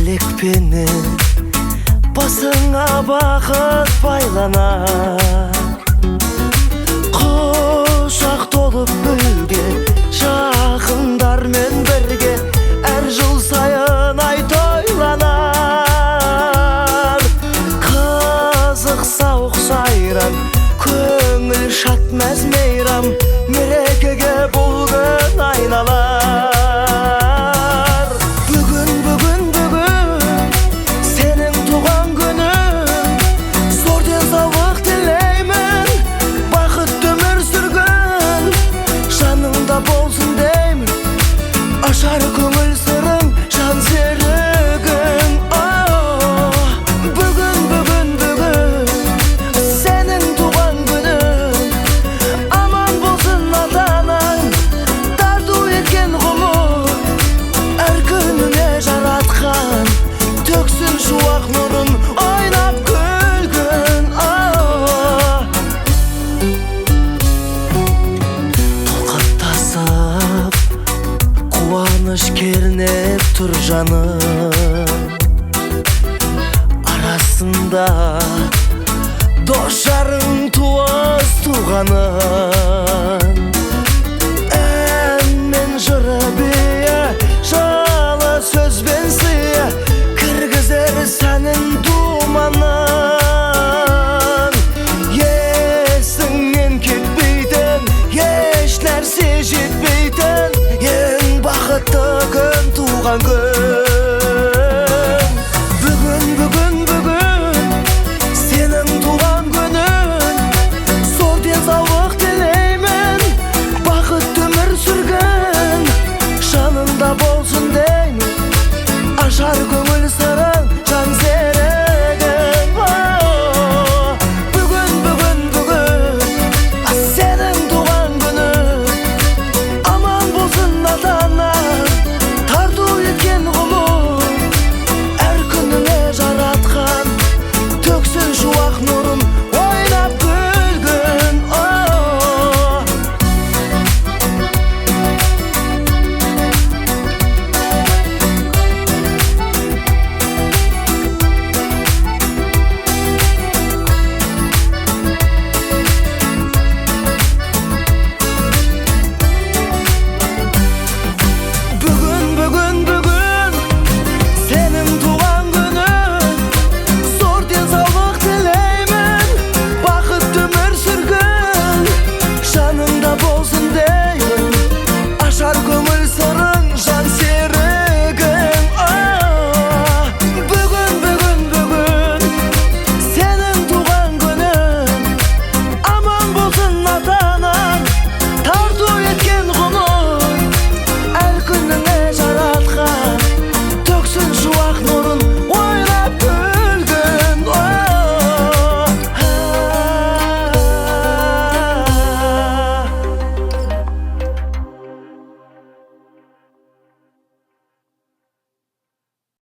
Тілекпенен басыңа бақыт байланар, құшақ толып гүлге жақындармен бірге әр жыл сайын ай тойланар. Қызық сауық сайран, көңіл шат мәз мейрам, мерекеге бұл күн айналар. Ашар көңіл сырың, жан серігің. Бүгін, бүгін, бүгін сенің туған күнің. Аман болсын ата-анаң, тарту еткен ғұмыр. Әр күніңе жаратқан төксін шуақ нұрын, ойнап күлгін. Толқаттасып қуаныш кернеп тұр жаным, арасында дос жарың, туыс туғаның. Ән мен жыры бие, жалы сөзбен сые, кіргізер сәнін думанын. Есіңнен кетпейтін, еш нәрсе жетпейтін, бақытты күн туған күн.